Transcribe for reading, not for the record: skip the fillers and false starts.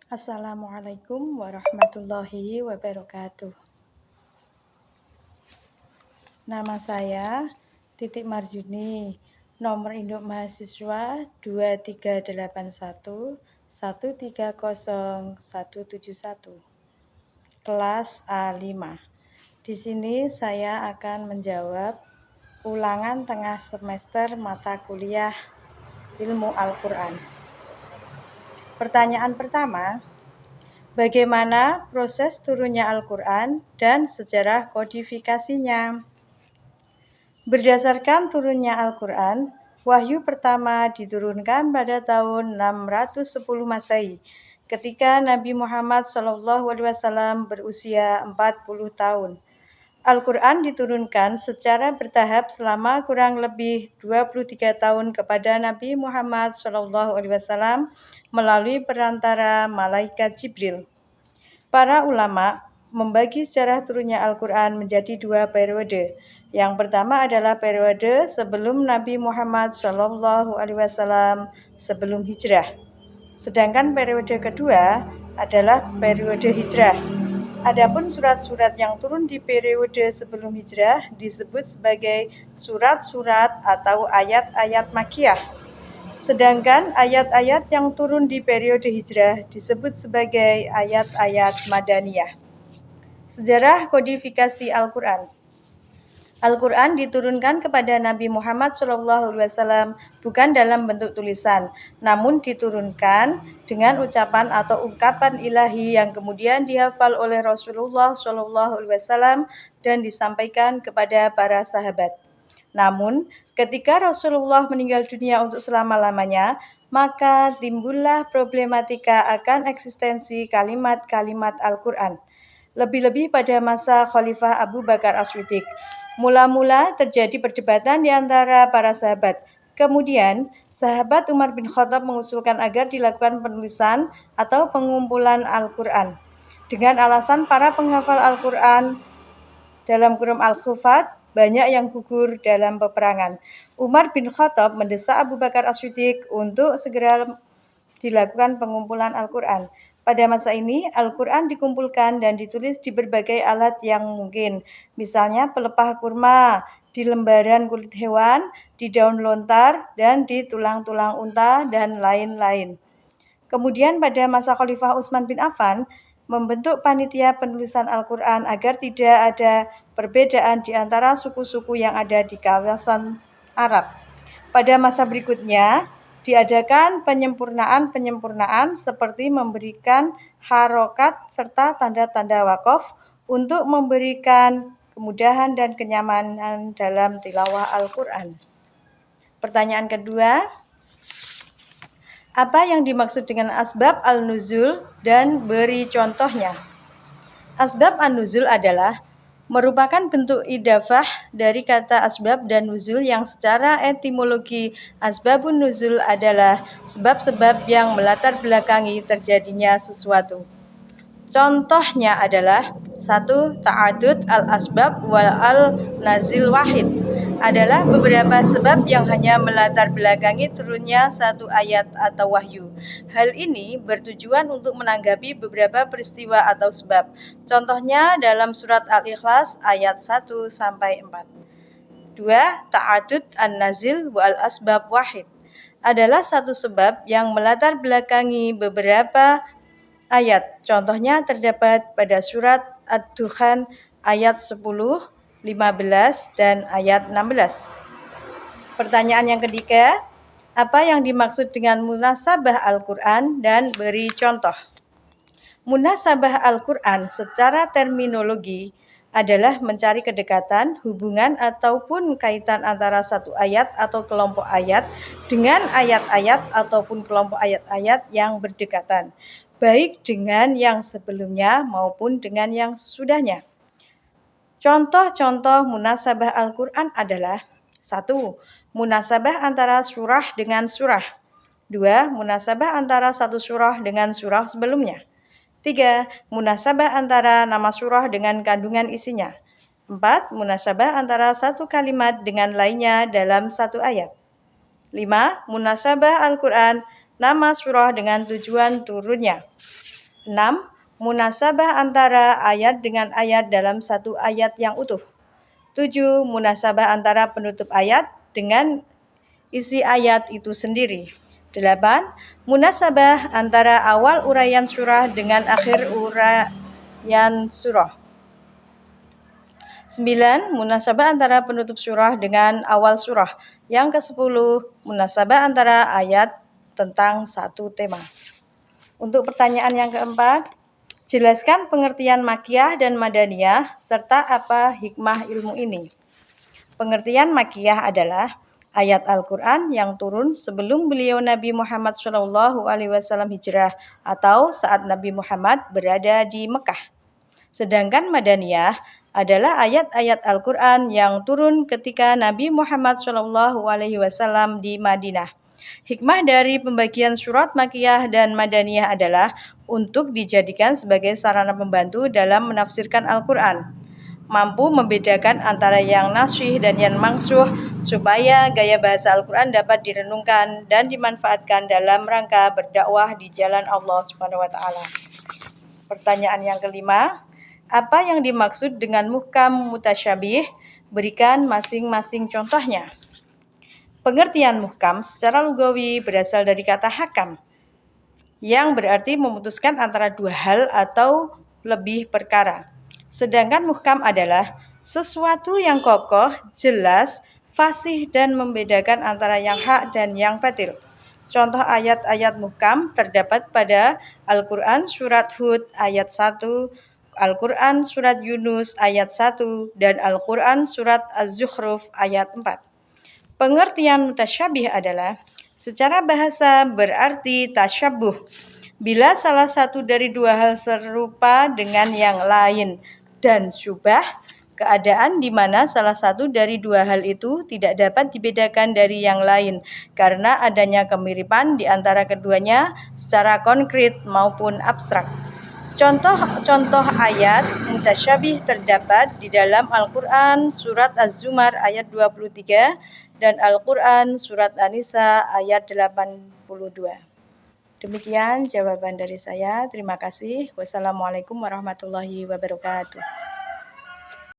Assalamualaikum warahmatullahi wabarakatuh. Nama saya Titik Marjuni, nomor induk mahasiswa 2381 130 171, kelas A5. Di sini saya akan menjawab ulangan tengah semester mata kuliah Ilmu Al-Quran. Pertanyaan pertama, bagaimana proses turunnya Al-Quran dan sejarah kodifikasinya? Berdasarkan turunnya Al-Quran, wahyu pertama diturunkan pada tahun 610 Masehi, ketika Nabi Muhammad SAW berusia 40 tahun. Al-Quran diturunkan secara bertahap selama kurang lebih 23 tahun kepada Nabi Muhammad SAW melalui perantara malaikat Jibril. Para ulama membagi sejarah turunnya Al-Quran menjadi dua periode. Yang pertama adalah periode sebelum Nabi Muhammad SAW sebelum hijrah. Sedangkan periode kedua adalah periode hijrah. Adapun surat-surat yang turun di periode sebelum hijrah disebut sebagai surat-surat atau ayat-ayat Makkiyah. Sedangkan ayat-ayat yang turun di periode hijrah disebut sebagai ayat-ayat Madaniyah. Sejarah kodifikasi Al-Quran. Al-Quran diturunkan kepada Nabi Muhammad SAW bukan dalam bentuk tulisan, namun diturunkan dengan ucapan atau ungkapan ilahi yang kemudian dihafal oleh Rasulullah SAW dan disampaikan kepada para sahabat. Namun, ketika Rasulullah meninggal dunia untuk selama-lamanya, maka timbullah problematika akan eksistensi kalimat-kalimat Al-Quran. Lebih-lebih pada masa Khalifah Abu Bakar As-Siddiq. Mula-mula terjadi perdebatan di antara para sahabat. Kemudian, sahabat Umar bin Khattab mengusulkan agar dilakukan penulisan atau pengumpulan Al-Quran. Dengan alasan para penghafal Al-Quran dalam kurung Al-Khufat banyak yang gugur dalam peperangan. Umar bin Khattab mendesak Abu Bakar As-Siddiq untuk segera dilakukan pengumpulan Al-Quran. Pada masa ini, Al-Quran dikumpulkan dan ditulis di berbagai alat yang mungkin. Misalnya pelepah kurma, di lembaran kulit hewan, di daun lontar, dan di tulang-tulang unta, dan lain-lain. Kemudian pada masa Khalifah Utsman bin Affan, membentuk panitia penulisan Al-Quran agar tidak ada perbedaan di antara suku-suku yang ada di kawasan Arab. Pada masa berikutnya, diadakan penyempurnaan seperti memberikan harokat serta tanda-tanda wakaf untuk memberikan kemudahan dan kenyamanan dalam tilawah Al-Quran. Pertanyaan kedua, apa yang dimaksud dengan asbab al-nuzul dan beri contohnya? Asbab an-nuzul adalah merupakan bentuk idafah dari kata asbab dan nuzul yang secara etimologi asbabun nuzul adalah sebab-sebab yang melatar belakangi terjadinya sesuatu. Contohnya adalah 1. Ta'adud al-asbab wal al-nazil wahid adalah beberapa sebab yang hanya melatar belakangi turunnya satu ayat atau wahyu. Hal ini bertujuan untuk menanggapi beberapa peristiwa atau sebab. Contohnya dalam surat Al-Ikhlas ayat 1-4. 2. Ta'adud an-nazil wal asbab wahid adalah satu sebab yang melatar belakangi beberapa ayat. Contohnya terdapat pada surat Ad-Dukhan ayat 10, 15, dan ayat 16. Pertanyaan yang ketiga, apa yang dimaksud dengan munasabah Al-Quran dan beri contoh? Munasabah Al-Quran secara terminologi adalah mencari kedekatan, hubungan, ataupun kaitan antara satu ayat atau kelompok ayat dengan ayat-ayat ataupun kelompok ayat-ayat yang berdekatan, baik dengan yang sebelumnya maupun dengan yang sesudahnya. Contoh-contoh munasabah Al-Quran adalah 1. Munasabah antara surah dengan surah. 2. Munasabah antara satu surah dengan surah sebelumnya. 3. Munasabah antara nama surah dengan kandungan isinya. 4. Munasabah antara satu kalimat dengan lainnya dalam satu ayat. 5. Munasabah Al-Quran, nama surah dengan tujuan turunnya. 6. Munasabah antara ayat dengan ayat dalam satu ayat yang utuh. 7. Munasabah antara penutup ayat dengan isi ayat itu sendiri. 8. Munasabah antara awal uraian surah dengan akhir uraian surah. 9. Munasabah antara penutup surah dengan awal surah. Yang ke-10. Munasabah antara ayat tentang satu tema. Untuk pertanyaan yang keempat, jelaskan pengertian Makkiyah dan Madaniyah serta apa hikmah ilmu ini. Pengertian Makkiyah adalah ayat Al-Quran yang turun sebelum beliau Nabi Muhammad SAW hijrah atau saat Nabi Muhammad berada di Mekah. Sedangkan Madaniyah adalah ayat-ayat Al-Quran yang turun ketika Nabi Muhammad SAW di Madinah. Hikmah dari pembagian surat Makkiyah dan Madaniyah adalah untuk dijadikan sebagai sarana pembantu dalam menafsirkan Al-Quran, mampu membedakan antara yang nasyih dan yang mansuh, supaya gaya bahasa Al-Quran dapat direnungkan dan dimanfaatkan dalam rangka berdakwah di jalan Allah SWT. Pertanyaan yang kelima, apa yang dimaksud dengan muhkam mutasyabih? Berikan masing-masing contohnya. Pengertian muhkam secara lugawi berasal dari kata hakam, yang berarti memutuskan antara dua hal atau lebih perkara. Sedangkan muhkam adalah sesuatu yang kokoh, jelas, fasih dan membedakan antara yang hak dan yang batil. Contoh ayat-ayat muhkam terdapat pada Al-Quran Surat Hud ayat 1, Al-Quran Surat Yunus ayat 1, dan Al-Quran Surat Az-Zukhruf ayat 4. Pengertian mutasyabih adalah secara bahasa berarti tasyabuh, bila salah satu dari dua hal serupa dengan yang lain, dan syubah, keadaan di mana salah satu dari dua hal itu tidak dapat dibedakan dari yang lain karena adanya kemiripan di antara keduanya secara konkret maupun abstrak. Contoh-contoh ayat mutasyabih terdapat di dalam Al-Quran Surat Az-Zumar ayat 23 dan Al-Quran Surat An-Nisa ayat 82. Demikian jawaban dari saya. Terima kasih. Wassalamualaikum warahmatullahi wabarakatuh.